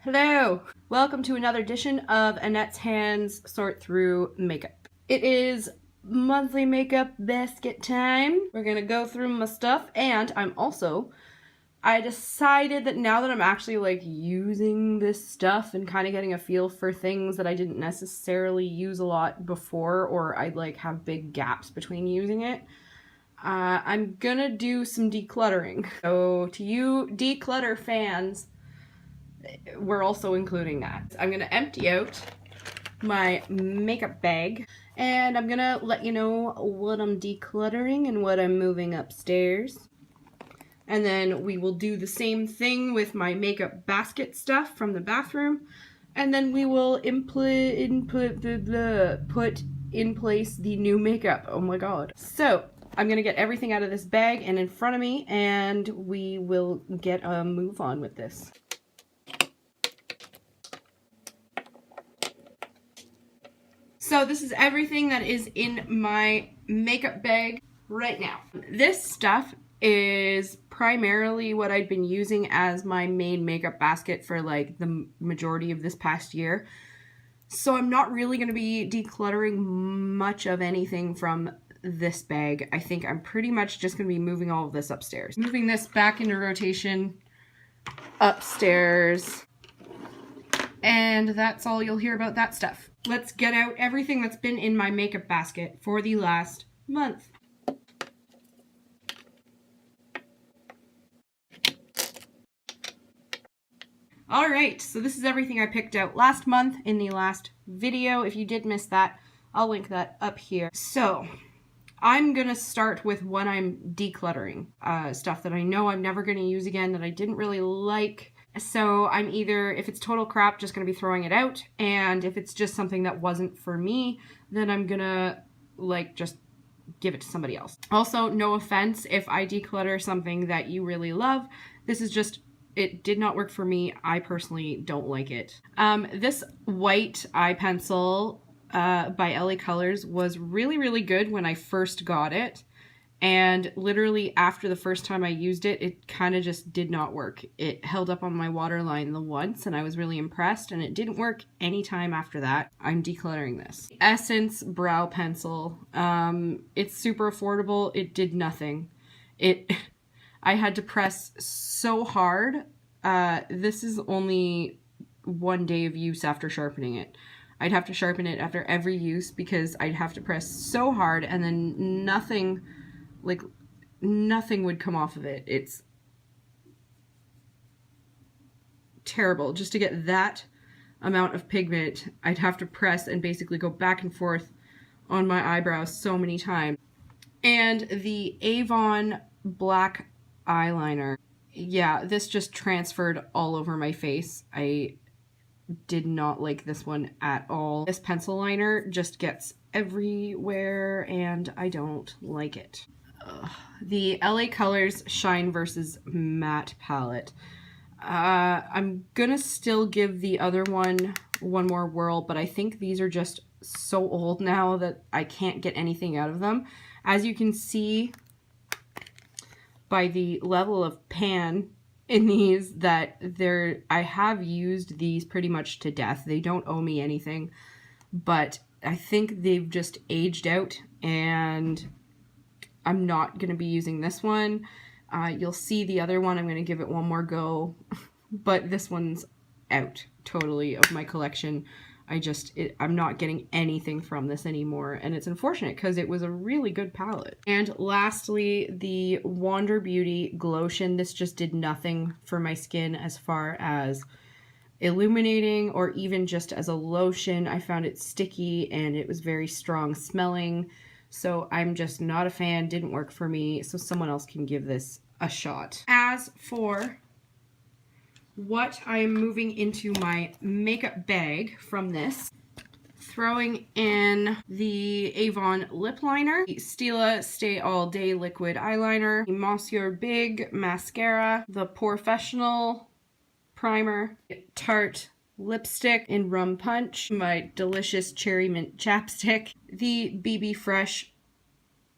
Hello! Welcome to another edition of Annette's Hands Sort Through Makeup. It is monthly makeup basket time. We're gonna go through my stuff, and I decided that now that I'm actually like using this stuff and kind of getting a feel for things that I didn't necessarily use a lot before, or I'd like have big gaps between using it, I'm gonna do some decluttering. So to you declutter fans, we're also including that. I'm gonna empty out my makeup bag and I'm gonna let you know what I'm decluttering and what I'm moving upstairs. And then we will do the same thing with my makeup basket stuff from the bathroom. And then we will put in place the new makeup. Oh my god. So I'm gonna get everything out of this bag and in front of me, and we will get a move on with this. So this is everything that is in my makeup bag right now. This stuff is primarily what I've been using as my main makeup basket for like the majority of this past year. So I'm not really going to be decluttering much of anything from this bag. I think I'm pretty much just going to be moving all of this upstairs. Moving this back into rotation upstairs. And that's all you'll hear about that stuff. Let's get out everything that's been in my makeup basket for the last month. Alright, so this is everything I picked out last month in the last video. If you did miss that, I'll link that up here. So, I'm gonna start with what I'm decluttering. Stuff that I know I'm never gonna use again, that I didn't really like. So I'm either, if it's total crap, just going to be throwing it out. And if it's just something that wasn't for me, then I'm going to like just give it to somebody else. Also, no offense if I declutter something that you really love. This is just, it did not work for me. I personally don't like it. This white eye pencil by LA Colors was really, really good when I first got it. And literally after the first time I used it, it kind of just did not work. It held up on my waterline the once and I was really impressed, and it didn't work any time after that. I'm decluttering this. Essence brow pencil. It's super affordable. It did nothing. I had to press so hard. This is only 1 day of use after sharpening it. I'd have to sharpen it after every use because I'd have to press so hard and then nothing would come off of it. It's terrible. Just to get that amount of pigment, I'd have to press and basically go back and forth on my eyebrows so many times. And the Avon black eyeliner. Yeah, this just transferred all over my face. I did not like this one at all. This pencil liner just gets everywhere and I don't like it. The LA Colors Shine versus Matte palette. I'm gonna still give the other one more whirl, but I think these are just so old now that I can't get anything out of them. As you can see by the level of pan in these, that I have used these pretty much to death. They don't owe me anything, but I think they've just aged out and I'm not going to be using this one. You'll see the other one. I'm going to give it one more go, but this one's out totally of my collection. I'm not getting anything from this anymore, and it's unfortunate because it was a really good palette. And lastly, the Wander Beauty Glotion. This just did nothing for my skin as far as illuminating or even just as a lotion. I found it sticky and it was very strong smelling. So I'm just not a fan, didn't work for me, so someone else can give this a shot. As for what I am moving into my makeup bag from this, throwing in the Avon lip liner, the Stila Stay All Day liquid eyeliner, the Monsieur Big mascara, the Professional primer, Tarte lipstick in Rum Punch, my delicious cherry mint chapstick, the BB Fresh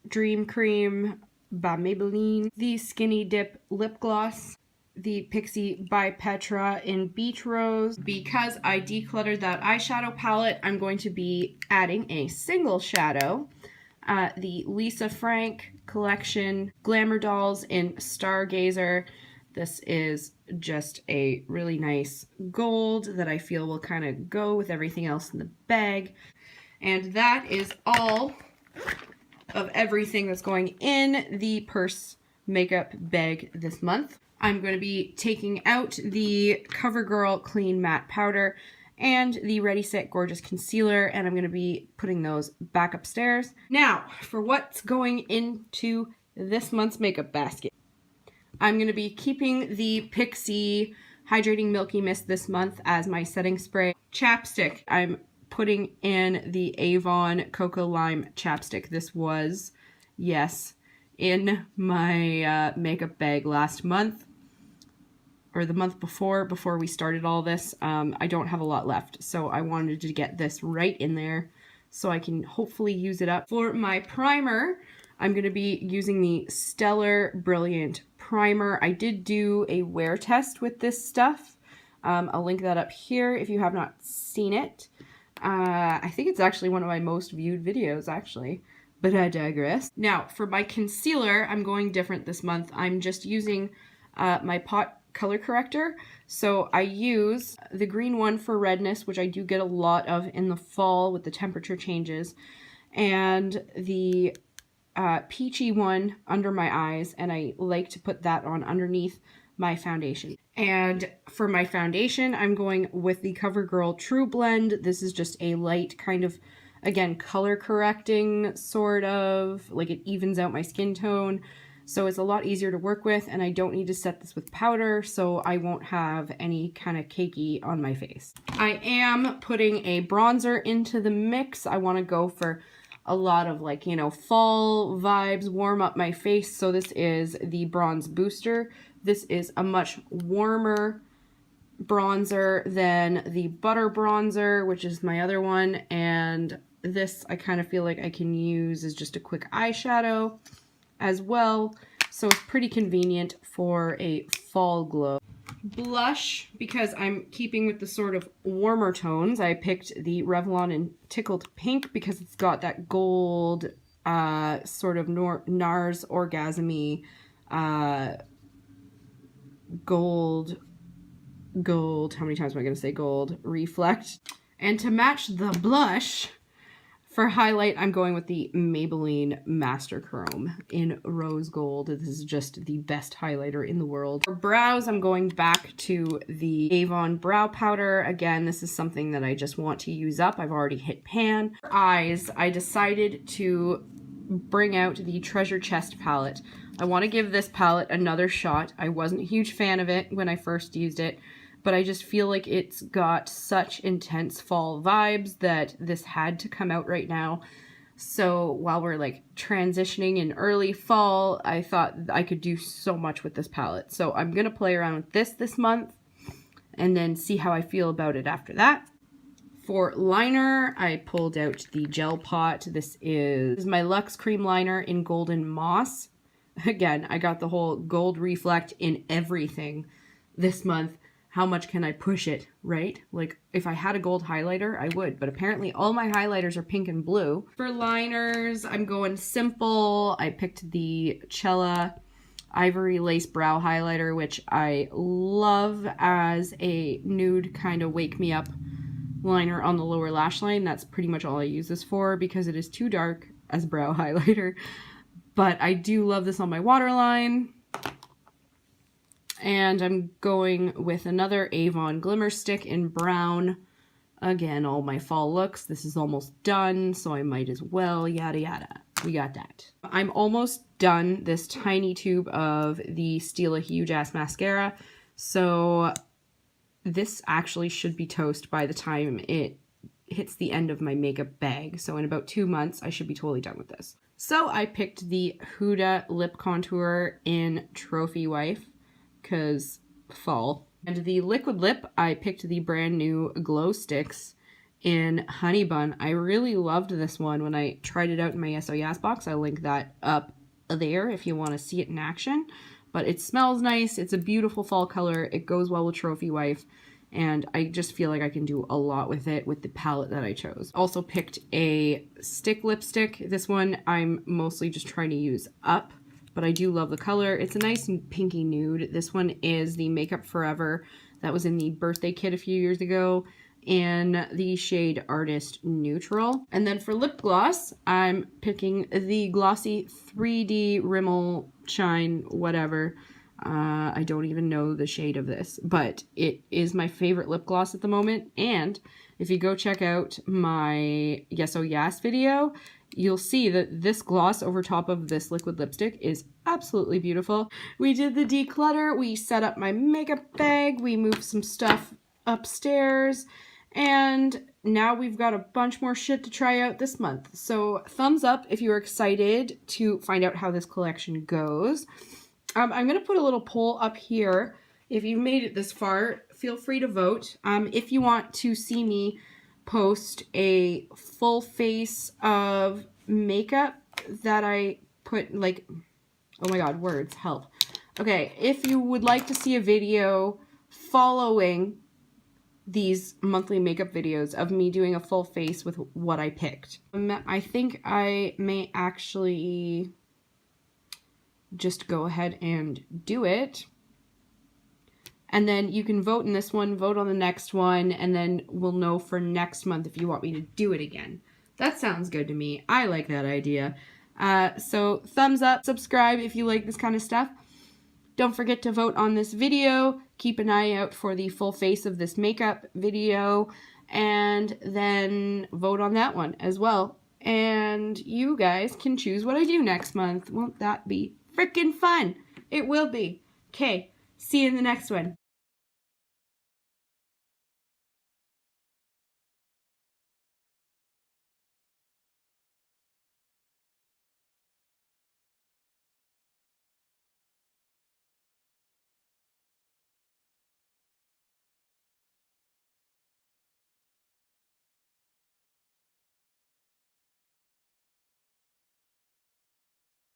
Dream Cream by Maybelline, the Skinny Dip lip gloss, the Pixie by Petra in Beach Rose. Because I decluttered that eyeshadow palette, I'm going to be adding a single shadow. The Lisa Frank collection Glamour Dolls in Stargazer. This is just a really nice gold that I feel will kind of go with everything else in the bag. And that is all of everything that's going in the purse makeup bag this month. I'm going to be taking out the CoverGirl Clean Matte Powder and the Ready Set Gorgeous Concealer, and I'm going to be putting those back upstairs. Now, for what's going into this month's makeup basket. I'm going to be keeping the Pixie Hydrating Milky Mist this month as my setting spray. Chapstick, I'm putting in the Avon Cocoa Lime chapstick. This was, yes, in my makeup bag last month, or the month before we started all this. I don't have a lot left, so I wanted to get this right in there so I can hopefully use it up. For my primer, I'm going to be using the Stellar Brilliant Primer. I did do a wear test with this stuff. I'll link that up here if you have not seen it. I think it's actually one of my most viewed videos, actually, but I digress. Now, for my concealer, I'm going different this month. I'm just using my pot color corrector. So I use the green one for redness, which I do get a lot of in the fall with the temperature changes, and the peachy one under my eyes, and I like to put that on underneath my foundation. And for my foundation, I'm going with the CoverGirl True Blend. This is just a light kind of, again, color correcting, sort of, like it evens out my skin tone. So it's a lot easier to work with, and I don't need to set this with powder, so I won't have any kind of cakey on my face. I am putting a bronzer into the mix. I want to go for a lot of, like, you know, fall vibes, warm up my face. So this is the Bronze Booster. This is a much warmer bronzer than the Butter Bronzer, which is my other one. And this I kind of feel like I can use as just a quick eyeshadow as well. So it's pretty convenient for a fall glow. Blush, because I'm keeping with the sort of warmer tones, I picked the Revlon in Tickled Pink because it's got that gold, sort of NARS orgasmy, gold, how many times am I going to say gold? Reflect. And to match the blush, for highlight, I'm going with the Maybelline Master Chrome in Rose Gold. This is just the best highlighter in the world. For brows, I'm going back to the Avon Brow Powder. Again, this is something that I just want to use up. I've already hit pan. For eyes, I decided to bring out the Treasure Chest palette. I want to give this palette another shot. I wasn't a huge fan of it when I first used it, but I just feel like it's got such intense fall vibes that this had to come out right now. So while we're like transitioning in early fall, I thought I could do so much with this palette. So I'm going to play around with this month and then see how I feel about it after that. For liner, I pulled out the Gel Pot. This is my Luxe Cream Liner in Golden Moss. Again, I got the whole gold reflect in everything this month. How much can I push it, right? Like, if I had a gold highlighter, I would, but apparently all my highlighters are pink and blue. For liners, I'm going simple. I picked the Cella Ivory Lace Brow Highlighter, which I love as a nude kind of wake me up liner on the lower lash line. That's pretty much all I use this for because it is too dark as brow highlighter. But I do love this on my waterline. And I'm going with another Avon Glimmer Stick in brown. Again, all my fall looks. This is almost done, so I might as well, yada yada. We got that. I'm almost done this tiny tube of the Stila Huge Ass Mascara. So this actually should be toast by the time it hits the end of my makeup bag. So in about 2 months, I should be totally done with this. So I picked the Huda Lip Contour in Trophy Wife, because fall. And the liquid lip, I picked the brand new Glow Sticks in Honey Bun. I really loved this one when I tried it out in my SOS box. I'll link that up there if you want to see it in action. but it smells nice. It's a beautiful fall color. It goes well with Trophy Wife. And I just feel like I can do a lot with it with the palette that I chose. Also picked a stick lipstick. This one I'm mostly just trying to use up, but I do love the color. It's a nice pinky nude. This one is the Makeup Forever that was in the birthday kit a few years ago in the shade Artist Neutral. And then for lip gloss, I'm picking the Glossy 3D Rimmel Shine whatever. I don't even know the shade of this, but it is my favorite lip gloss at the moment. And if you go check out my Yes Oh Yes video, you'll see that this gloss over top of this liquid lipstick is absolutely beautiful. We did the declutter. We set up my makeup bag. We moved some stuff upstairs. And now we've got a bunch more shit to try out this month. So thumbs up if you're excited to find out how this collection goes. I'm going to put a little poll up here. If you've made it this far, feel free to vote. If you want to see me post a full face of makeup that I put, like, oh my god, words, help. Okay, if you would like to see a video following these monthly makeup videos of me doing a full face with what I picked, I think I may actually just go ahead and do it. And then you can vote in this one, vote on the next one, and then we'll know for next month if you want me to do it again. That sounds good to me. I like that idea. So thumbs up, subscribe if you like this kind of stuff. Don't forget to vote on this video. Keep an eye out for the full face of this makeup video, and then vote on that one as well. And you guys can choose what I do next month. Won't that be freaking fun? It will be. Okay, see you in the next one.